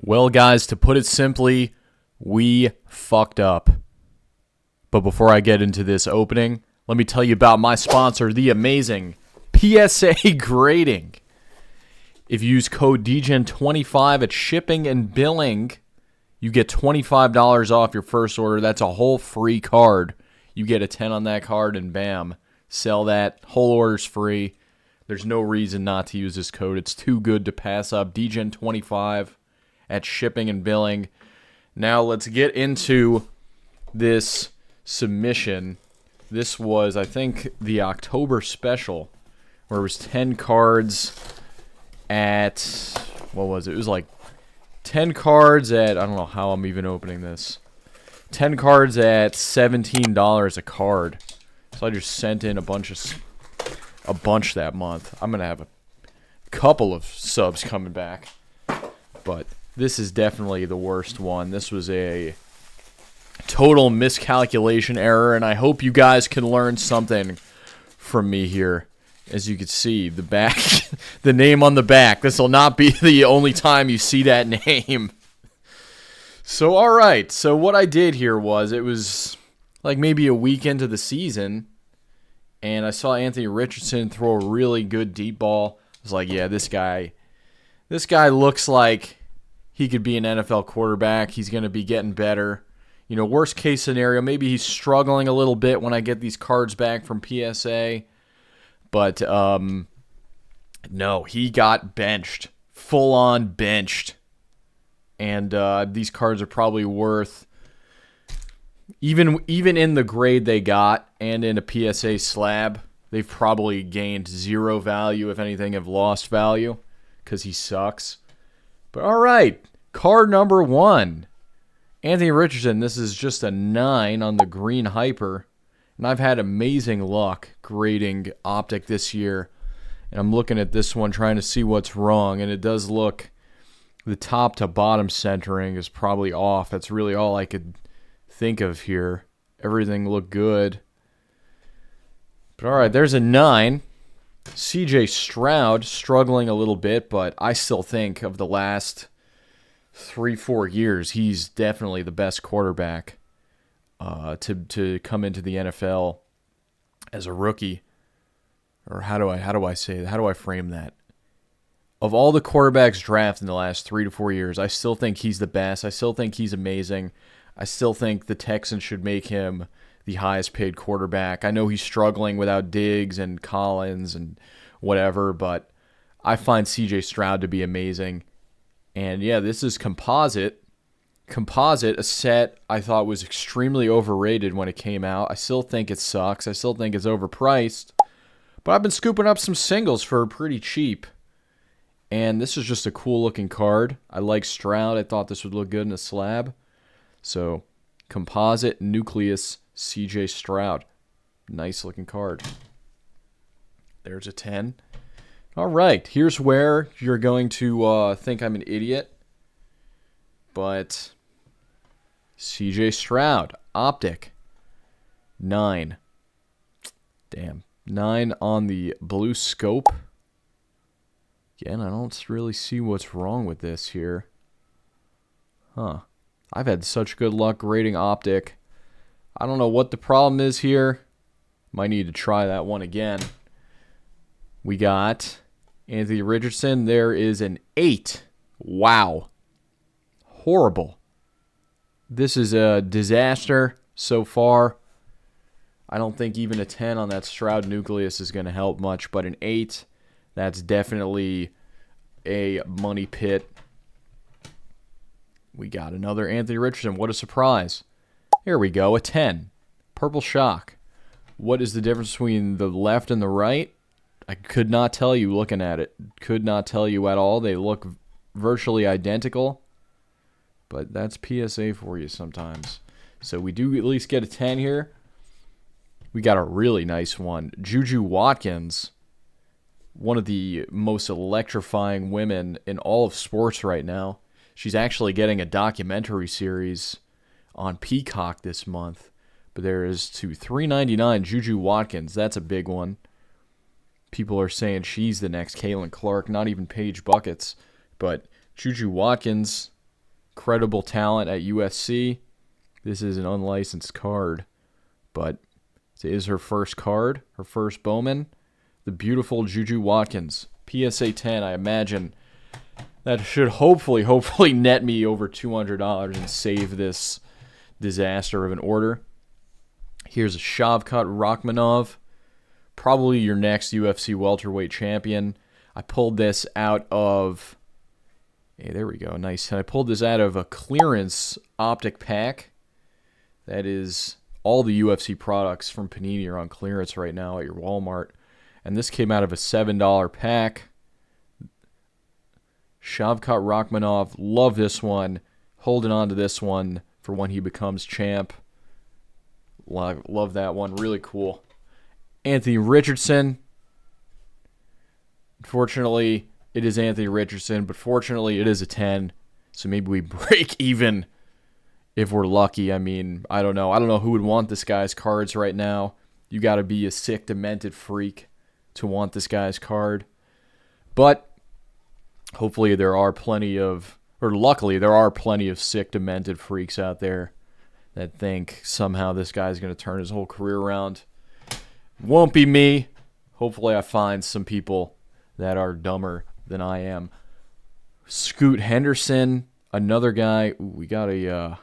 Well, guys, to put it simply, we fucked up. But before I get into this opening, let me tell you about my sponsor, the amazing PSA Grading. If you use code Degen25 at shipping and billing, you get $25 off your first order. That's a whole free card. You get a 10 on that card and bam, sell that. Whole order's free. There's no reason not to use this code. It's too good to pass up. Degen25 at shipping and billing. Now let's get into this submission. This was, I think, the October special, where it was 10 cards at, what was it? It was like 10 cards at, I don't know how I'm even opening this. 10 cards at $17 a card. So I just sent in a bunch that month. I'm going to have a couple of subs coming back. But this is definitely the worst one. This was a total miscalculation error, and I hope you guys can learn something from me here. As you can see, the back, the name on the back. This will not be the only time you see that name. So, all right. So what I did here was, it was like maybe a week into the season, and I saw Anthony Richardson throw a really good deep ball. I was like, yeah, this guy looks like he could be an NFL quarterback. He's going to be getting better. You know, worst case scenario, maybe he's struggling a little bit when I get these cards back from PSA. But, no, he got benched. Full-on benched. And these cards are probably worth, even in the grade they got and in a PSA slab, they've probably gained zero value. If anything, have lost value because he sucks. But all right, card number 1. Anthony Richardson, this is just a 9 on the green hyper. And I've had amazing luck grading Optic this year. And I'm looking at this one trying to see what's wrong. And it does look, the top to bottom centering is probably off. That's really all I could think of here. Everything looked good. But all right, there's a 9. Stroud struggling a little bit, but I still think of the last 3-4 years, he's definitely the best quarterback to come into the NFL as a rookie. Or how do I say that? How do I frame that? Of all the quarterbacks drafted in the last 3 to 4 years, I still think he's the best. I still think he's amazing. I still think the Texans should make him the highest paid quarterback. I know he's struggling without Diggs and Collins and whatever, but I find CJ Stroud to be amazing. And yeah, this is Composite. Composite, a set I thought was extremely overrated when it came out. I still think it sucks. I still think it's overpriced. But I've been scooping up some singles for pretty cheap. And this is just a cool looking card. I like Stroud. I thought this would look good in a slab. So, Composite Nucleus CJ Stroud. Nice looking card. There's a 10. All right, here's where you're going to think I'm an idiot. But CJ Stroud, Optic, 9. Damn, 9 on the blue scope. Again, I don't really see what's wrong with this here. Huh. I've had such good luck grading Optic. I don't know what the problem is here. Might need to try that one again. We got Anthony Richardson. There is an 8. Wow. Horrible. This is a disaster so far. I don't think even a 10 on that Stroud Nucleus is going to help much, but an 8, that's definitely a money pit. We got another Anthony Richardson. What a surprise. Here we go, a 10. Purple Shock. What is the difference between the left and the right? I could not tell you looking at it. Could not tell you at all. They look virtually identical. But that's PSA for you sometimes. So we do at least get a 10 here. We got a really nice one. Juju Watkins. One of the most electrifying women in all of sports right now. She's actually getting a documentary series on Peacock this month. But there is to $3.99 Juju Watkins. That's a big one. People are saying she's the next Caitlin Clark. Not even Paige Buckets. But Juju Watkins, Credible talent at USC. This is an unlicensed card, but it is her first card, her first Bowman. The beautiful Juju Watkins. PSA 10, I imagine. That should hopefully net me over $200 and save this disaster of an order. Here's a Shavkat Rakhmonov. Probably your next UFC welterweight champion. I pulled this out of... Hey, there we go. Nice. I pulled this out of a clearance optic pack. That is... all the UFC products from Panini are on clearance right now at your Walmart. And this came out of a $7 pack. Shavkat Rakhmonov. Love this one. Holding on to this one for when he becomes champ. Love that one. Really cool. Anthony Richardson. Unfortunately, it is Anthony Richardson, but fortunately, it is a 10. So maybe we break even if we're lucky. I mean, I don't know. I don't know who would want this guy's cards right now. You got to be a sick, demented freak to want this guy's card. But hopefully there are plenty of, or luckily there are plenty of sick, demented freaks out there that think somehow this guy's going to turn his whole career around. Won't be me. Hopefully I find some people that are dumber than I am. Scoot Henderson, another guy. Ooh, we got a,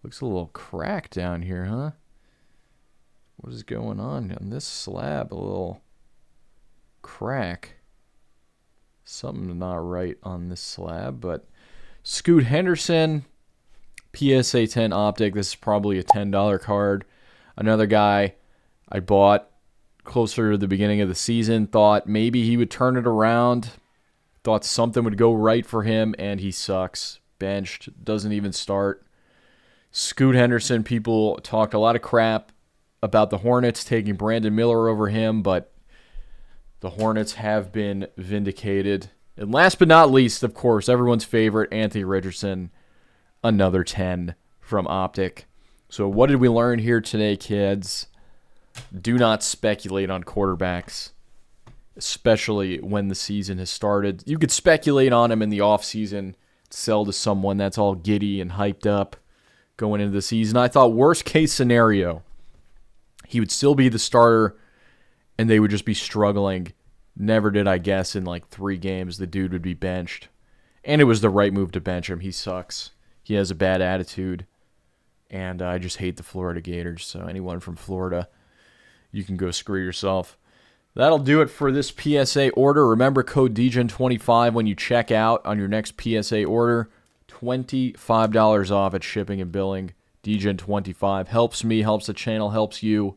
looks a little cracked down here, huh? What is going on this slab? A little crack. Something not right on this slab, but Scoot Henderson, PSA 10 optic. This is probably a $10 card. Another guy I bought closer to the beginning of the season. Thought maybe he would turn it around. Thought something would go right for him, and he sucks. Benched. Doesn't even start. Scoot Henderson, people talked a lot of crap about the Hornets taking Brandon Miller over him, but the Hornets have been vindicated. And last but not least, of course, everyone's favorite, Anthony Richardson. Another 10 from Optic. So what did we learn here today, kids? Do not speculate on quarterbacks, especially when the season has started. You could speculate on him in the offseason, sell to someone that's all giddy and hyped up going into the season. I thought worst case scenario, he would still be the starter and they would just be struggling. Never did I guess in like 3 games the dude would be benched. And it was the right move to bench him. He sucks. He has a bad attitude. And I just hate the Florida Gators. So anyone from Florida, you can go screw yourself. That'll do it for this PSA order. Remember code Degen25 when you check out on your next PSA order. $25 off at shipping and billing. Degen25 helps me, helps the channel, helps you.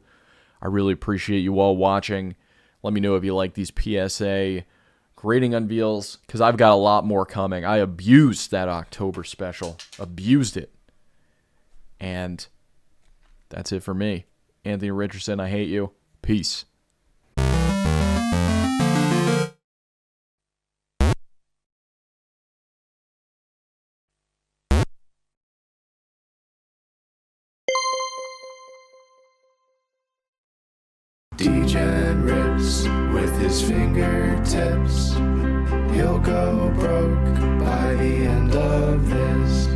I really appreciate you all watching. Let me know if you like these PSA grading unveils, because I've got a lot more coming. I abused that October special. Abused it. And that's it for me. Anthony Richardson, I hate you. Peace. Degen rips with his fingertips. He'll go broke by the end of this.